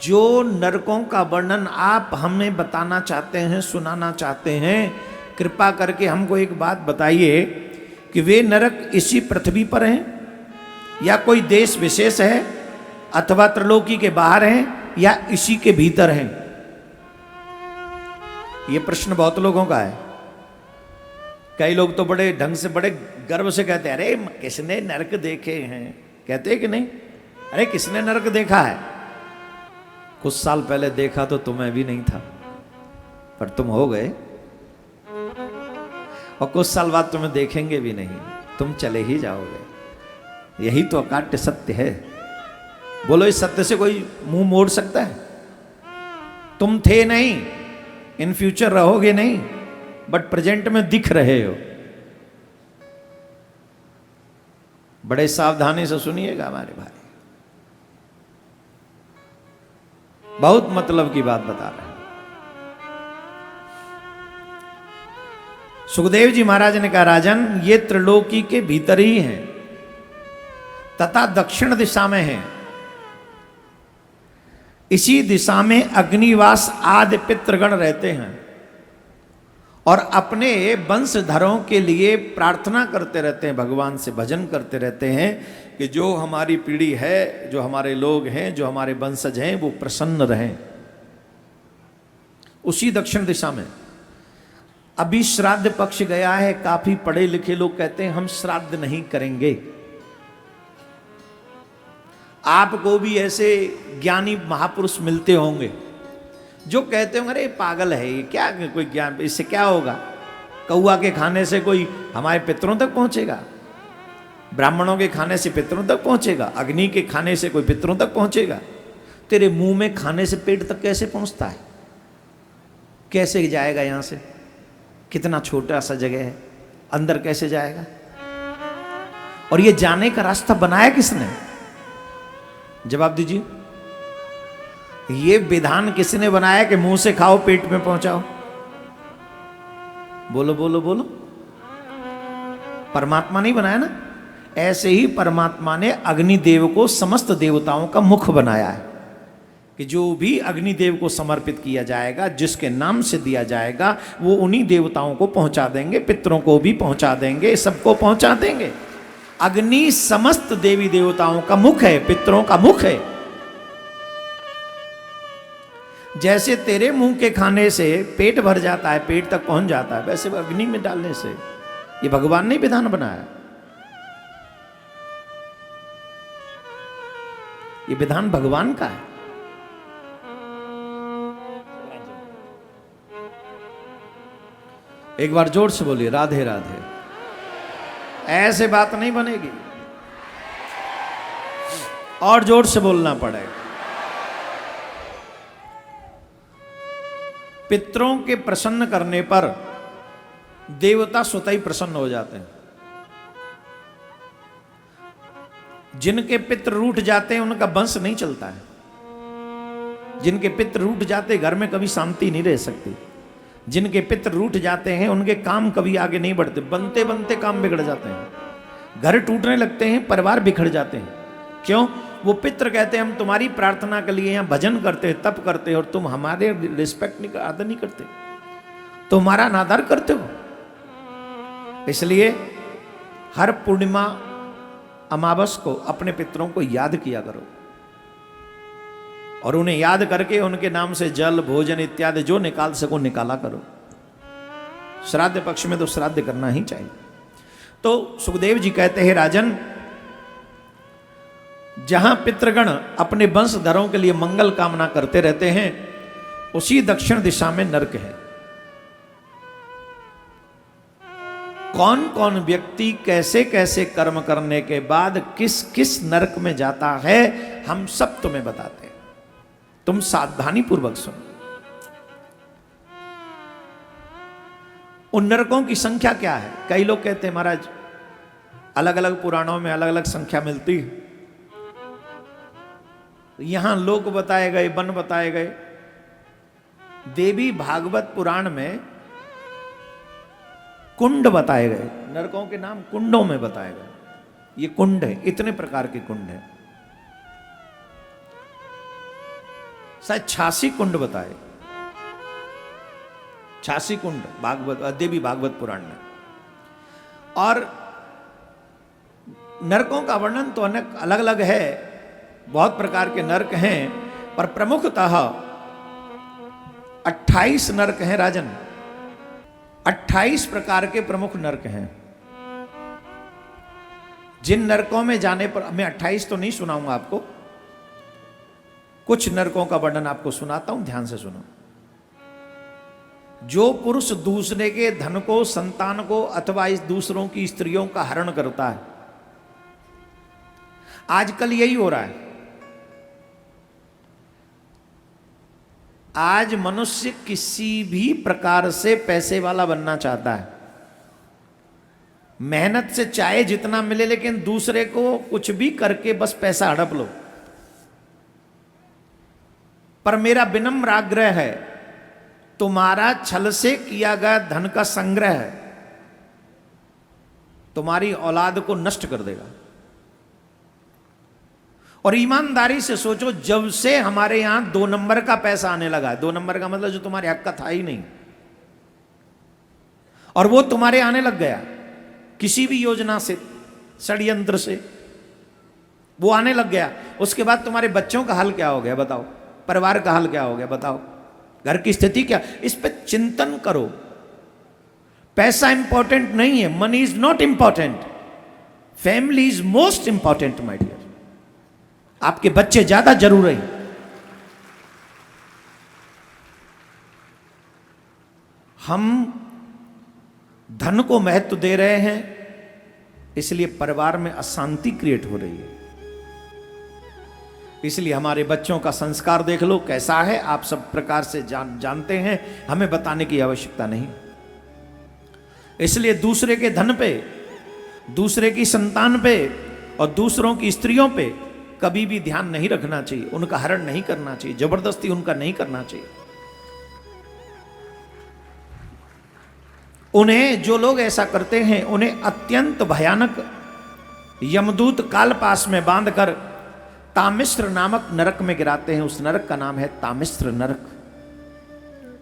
जो नरकों का वर्णन आप हमें बताना चाहते हैं, सुनाना चाहते हैं, कृपा करके हमको एक बात बताइए कि वे नरक इसी पृथ्वी पर हैं या कोई देश विशेष है अथवा त्रिलोकी के बाहर हैं या इसी के भीतर हैं। ये प्रश्न बहुत लोगों का है। कई लोग तो बड़े ढंग से, बड़े गर्व से कहते हैं, अरे किसने नरक देखे हैं। कहते हैं कि नहीं, अरे किसने नरक देखा है। कुछ साल पहले देखा तो तुम्हें भी नहीं था, पर तुम हो गए, और कुछ साल बाद तुम्हें देखेंगे भी नहीं, तुम चले ही जाओगे। यही तो अकाट्य सत्य है। बोलो, इस सत्य से कोई मुंह मोड़ सकता है? तुम थे नहीं, इन फ्यूचर रहोगे नहीं, बट प्रेजेंट में दिख रहे हो। बड़े सावधानी से सुनिएगा हमारे भाई, बहुत मतलब की बात बता रहे हैं। सुखदेव जी महाराज ने कहा, राजन ये त्रिलोकी के भीतर ही हैं तथा दक्षिण दिशा में हैं। इसी दिशा में अग्निवास आदि पितृगण रहते हैं और अपने वंशधरों के लिए प्रार्थना करते रहते हैं, भगवान से भजन करते रहते हैं कि जो हमारी पीढ़ी है, जो हमारे लोग हैं, जो हमारे वंशज हैं, वो प्रसन्न रहें। उसी दक्षिण दिशा में अभी श्राद्ध पक्ष गया है। काफी पढ़े लिखे लोग कहते हैं हम श्राद्ध नहीं करेंगे। आपको भी ऐसे ज्ञानी महापुरुष मिलते होंगे जो कहते होंगे, अरे पागल है ये, क्या कोई ज्ञान, इससे क्या होगा। कौआ के खाने से कोई हमारे पितरों तक पहुंचेगा? ब्राह्मणों के खाने से पितरों तक पहुंचेगा? अग्नि के खाने से कोई पितरों तक पहुंचेगा? तेरे मुंह में खाने से पेट तक कैसे पहुंचता है? कैसे जाएगा यहां से? कितना छोटा सा जगह है, अंदर कैसे जाएगा? और ये जाने का रास्ता बनाया किसने? जवाब दीजिए। ये विधान किसने बनाया कि मुंह से खाओ पेट में पहुंचाओ? बोलो बोलो बोलो। परमात्मा नहीं बनाया ना। ऐसे ही परमात्मा ने अग्निदेव को समस्त देवताओं का मुख बनाया है कि जो भी अग्निदेव को समर्पित किया जाएगा, जिसके नाम से दिया जाएगा, वो उन्हीं देवताओं को पहुंचा देंगे, पितरों को भी पहुंचा देंगे, सबको पहुंचा देंगे। अग्नि समस्त देवी देवताओं का मुख है, पितरों का मुख है। जैसे तेरे मुंह के खाने से पेट भर जाता है, पेट तक पहुंच जाता है, वैसे अग्नि में डालने से। ये भगवान ने विधान बनाया, ये विधान भगवान का है। एक बार जोर से बोलिए, राधे राधे। ऐसे बात नहीं बनेगी, और जोर से बोलना पड़ेगा। पितरों के प्रसन्न करने पर देवता स्वतः ही प्रसन्न हो जाते हैं। जिनके पितर रूठ जाते हैं उनका वंश नहीं चलता है। जिनके पितर रूठ जाते घर में कभी शांति नहीं रह सकती। जिनके पितर रूठ जाते हैं उनके काम कभी आगे नहीं बढ़ते, बनते बनते काम बिगड़ जाते हैं, घर टूटने लगते हैं, परिवार बिखर जाते हैं। क्यों? वो पितर कहते हैं हम तुम्हारी प्रार्थना के लिए यहाँ भजन करते हैं, तप करते हैं, और तुम हमारे रिस्पेक्ट नहीं, आदर नहीं करते, तुम्हारा अनादर करते हो। इसलिए हर पूर्णिमा अमावस को अपने पितरों को याद किया करो और उन्हें याद करके उनके नाम से जल, भोजन इत्यादि जो निकाल सको निकाला करो। श्राद्ध पक्ष में तो श्राद्ध करना ही चाहिए। तो सुखदेव जी कहते हैं, राजन जहां पितृगण अपने वंशधरों के लिए मंगल कामना करते रहते हैं, उसी दक्षिण दिशा में नरक है। कौन कौन व्यक्ति कैसे कैसे कर्म करने के बाद किस किस नरक में जाता है, हम सब तुम्हें बताते हैं। तुम सावधानी पूर्वक सुनो। उन नरकों की संख्या क्या है? कई लोग कहते हैं महाराज अलग अलग पुराणों में अलग अलग संख्या मिलती है। यहां लोक बताए गए, वन बताए गए। देवी भागवत पुराण में कुंड बताए गए, नरकों के नाम कुंडों में बताए गए। ये कुंड है, इतने प्रकार के कुंड हैं। शायद 86 कुंड बताए, 86 कुंड भागवत देवी भागवत पुराण में। और नरकों का वर्णन तो अनेक अलग अलग है, बहुत प्रकार के नरक हैं, पर प्रमुखतः 28 नरक हैं राजन, 28 प्रकार के प्रमुख नरक हैं। जिन नरकों में जाने पर, मैं 28 तो नहीं सुनाऊंगा आपको, कुछ नरकों का वर्णन आपको सुनाता हूं, ध्यान से सुनो। जो पुरुष दूसरे के धन को, संतान को अथवा इस दूसरों की स्त्रियों का हरण करता है, आजकल यही हो रहा है। आज मनुष्य किसी भी प्रकार से पैसे वाला बनना चाहता है, मेहनत से चाहे जितना मिले, लेकिन दूसरे को कुछ भी करके बस पैसा हड़प लो। पर मेरा विनम्र आग्रह है, तुम्हारा छल से किया गया धन का संग्रह तुम्हारी औलाद को नष्ट कर देगा। और ईमानदारी से सोचो, जब से हमारे यहां 2 नंबर का पैसा आने लगा है, 2 नंबर का मतलब जो तुम्हारे हक का था ही नहीं, और वो तुम्हारे आने लग गया किसी भी योजना से, षड्यंत्र से वो आने लग गया, उसके बाद तुम्हारे बच्चों का हाल क्या हो गया बताओ, परिवार का हाल क्या हो गया बताओ, घर की स्थिति क्या। इस पर चिंतन करो। पैसा इंपॉर्टेंट नहीं है, money is not important, family is most important my dear. आपके बच्चे ज्यादा जरूरी हैं। हम धन को महत्व दे रहे हैं, इसलिए परिवार में अशांति क्रिएट हो रही है। इसलिए हमारे बच्चों का संस्कार देख लो कैसा है, आप सब प्रकार से जानते हैं, हमें बताने की आवश्यकता नहीं। इसलिए दूसरे के धन पे, दूसरे की संतान पे और दूसरों की स्त्रियों पे कभी भी ध्यान नहीं रखना चाहिए, उनका हरण नहीं करना चाहिए, जबरदस्ती उनका नहीं करना चाहिए। उन्हें, जो लोग ऐसा करते हैं, उन्हें अत्यंत भयानक यमदूत काल पास में बांधकर तामिश्र नामक नरक में गिराते हैं। उस नरक का नाम है तामिश्र नरक।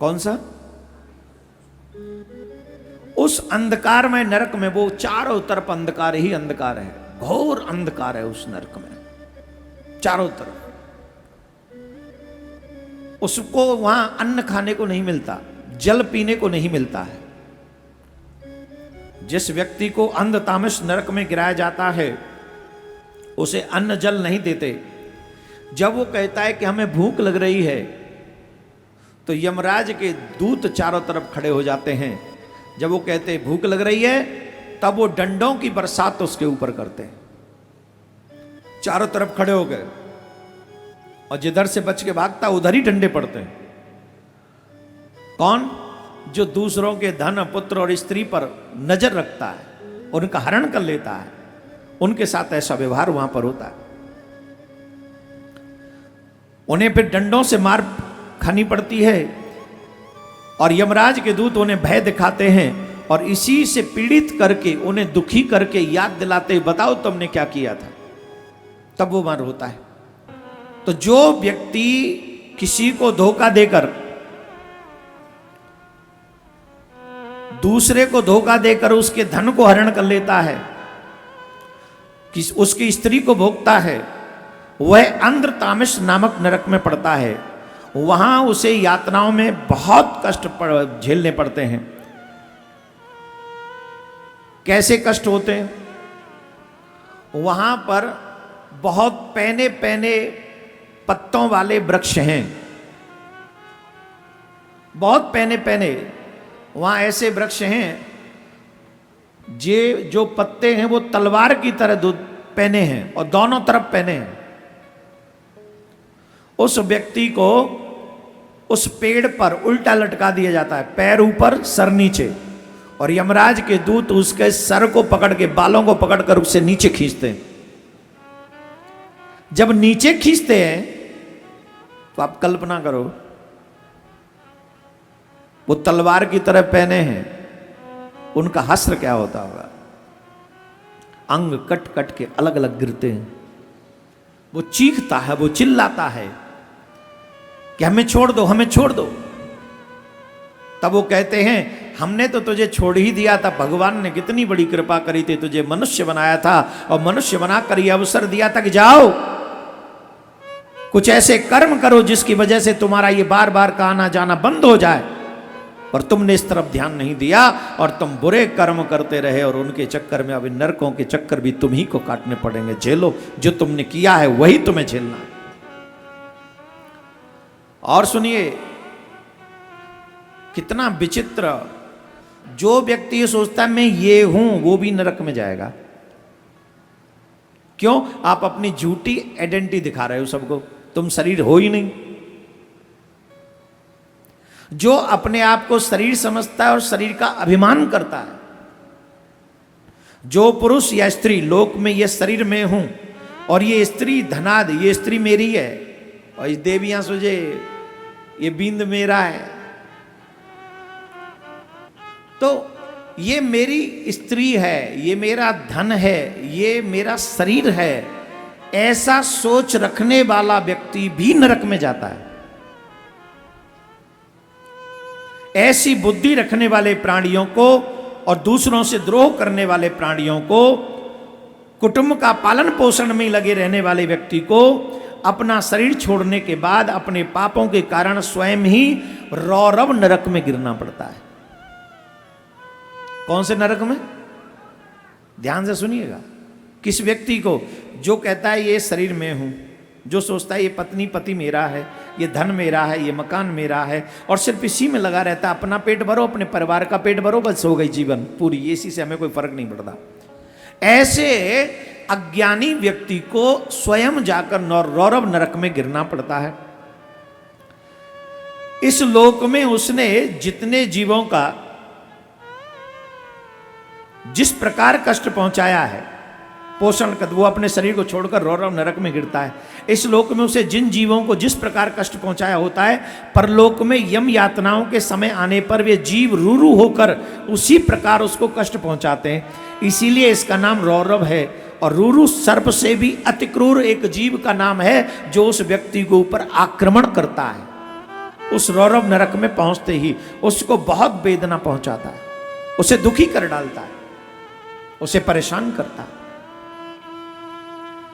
कौन सा? उस अंधकार में नरक में, वो चारों तरफ अंधकार ही अंधकार है, घोर अंधकार है उस नरक में चारों तरफ। उसको वहां अन्न खाने को नहीं मिलता, जल पीने को नहीं मिलता है। जिस व्यक्ति को अंध तामस नरक में गिराया जाता है, उसे अन्न जल नहीं देते। जब वो कहता है कि हमें भूख लग रही है, तो यमराज के दूत चारों तरफ खड़े हो जाते हैं। जब वो कहते हैं भूख लग रही है, तब वो डंडों की बरसात उसके ऊपर करते हैं, चारों तरफ खड़े हो गए, और जिधर से बच के भागता उधर ही डंडे पड़ते हैं। कौन? जो दूसरों के धन, पुत्र और स्त्री पर नजर रखता है, उनका हरण कर लेता है, उनके साथ ऐसा व्यवहार वहां पर होता है। उन्हें फिर डंडों से मार खानी पड़ती है, और यमराज के दूत उन्हें भय दिखाते हैं, और इसी से पीड़ित करके, उन्हें दुखी करके याद दिलाते, बताओ तुमने क्या किया था, तब वो मार होता है। तो जो व्यक्ति किसी को धोखा देकर, दूसरे को धोखा देकर उसके धन को हरण कर लेता है, कि उसकी स्त्री को भोगता है, वह अंध्र तामिश नामक नरक में पड़ता है। वहां उसे यातनाओं में बहुत कष्ट झेलने पड़ते हैं। कैसे कष्ट होते हैं? वहां पर बहुत पैने पैने पत्तों वाले वृक्ष हैं, बहुत पैने पैने। वहां ऐसे वृक्ष हैं जो पत्ते हैं वो तलवार की तरह पैने हैं, और दोनों तरफ पैने हैं। उस व्यक्ति को उस पेड़ पर उल्टा लटका दिया जाता है, पैर ऊपर सर नीचे, और यमराज के दूत उसके सर को पकड़ के, बालों को पकड़कर उसे नीचे खींचते हैं। जब नीचे खींचते हैं तो आप कल्पना करो, वो तलवार की तरह पहने हैं, उनका हश्र क्या होता होगा। अंग कट कट के अलग अलग गिरते हैं, वो चीखता है, वो चिल्लाता है, कि हमें छोड़ दो, हमें छोड़ दो। तब वो कहते हैं हमने तो तुझे छोड़ ही दिया था, भगवान ने कितनी बड़ी कृपा करी थी, तुझे मनुष्य बनाया था और मनुष्य बनाकर ये अवसर दिया था कि जाओ कुछ ऐसे कर्म करो जिसकी वजह से तुम्हारा ये बार बार का आना जाना बंद हो जाए, पर तुमने इस तरफ ध्यान नहीं दिया और तुम बुरे कर्म करते रहे और उनके चक्कर में अब इन नरकों के चक्कर भी तुम ही को काटने पड़ेंगे। झेलो, जो तुमने किया है वही तुम्हें झेलना है। और सुनिए कितना विचित्र, जो व्यक्ति ये सोचता है मैं ये हूं वो भी नरक में जाएगा। क्यों? आप अपनी झूठी आइडेंटिटी दिखा रहे हो सबको, तुम शरीर हो ही नहीं। जो अपने आप को शरीर समझता है और शरीर का अभिमान करता है, जो पुरुष या स्त्री लोक में ये शरीर में हूं और ये स्त्री धनाद, ये स्त्री मेरी है और इस देवियां सुझे ये बिंद मेरा है, तो ये मेरी स्त्री है, ये मेरा धन है, ये मेरा शरीर है, ऐसा सोच रखने वाला व्यक्ति भी नरक में जाता है। ऐसी बुद्धि रखने वाले प्राणियों को और दूसरों से द्रोह करने वाले प्राणियों को, कुटुंब का पालन पोषण में लगे रहने वाले व्यक्ति को अपना शरीर छोड़ने के बाद अपने पापों के कारण स्वयं ही रौरव नरक में गिरना पड़ता है। कौन से नरक में? ध्यान से सुनिएगा। किस व्यक्ति को? जो कहता है ये शरीर में हूं, जो सोचता है ये पत्नी पति मेरा है, ये धन मेरा है, ये मकान मेरा है और सिर्फ इसी में लगा रहता है, अपना पेट भरो, अपने परिवार का पेट भरो, बस हो गई जीवन पूरी, इसी से हमें कोई फर्क नहीं पड़ता। ऐसे अज्ञानी व्यक्ति को स्वयं जाकर रौरव नरक में गिरना पड़ता है। इस लोक में उसने जितने जीवों का जिस प्रकार कष्ट पहुंचाया है, पोषण कर, वो अपने शरीर को छोड़कर रौरव नरक में गिरता है। इस लोक में उसे जिन जीवों को जिस प्रकार कष्ट पहुंचाया होता है, परलोक में यम यातनाओं के समय आने पर वे जीव रूरू होकर उसी प्रकार उसको कष्ट पहुंचाते हैं। इसीलिए इसका नाम रौरव है। और रूरू सर्प से भी अति क्रूर एक जीव का नाम है जो उस व्यक्ति के ऊपर आक्रमण करता है। उस रौरव नरक में पहुंचते ही उसको बहुत वेदना पहुंचाता है, उसे दुखी कर डालता है, उसे परेशान करता है।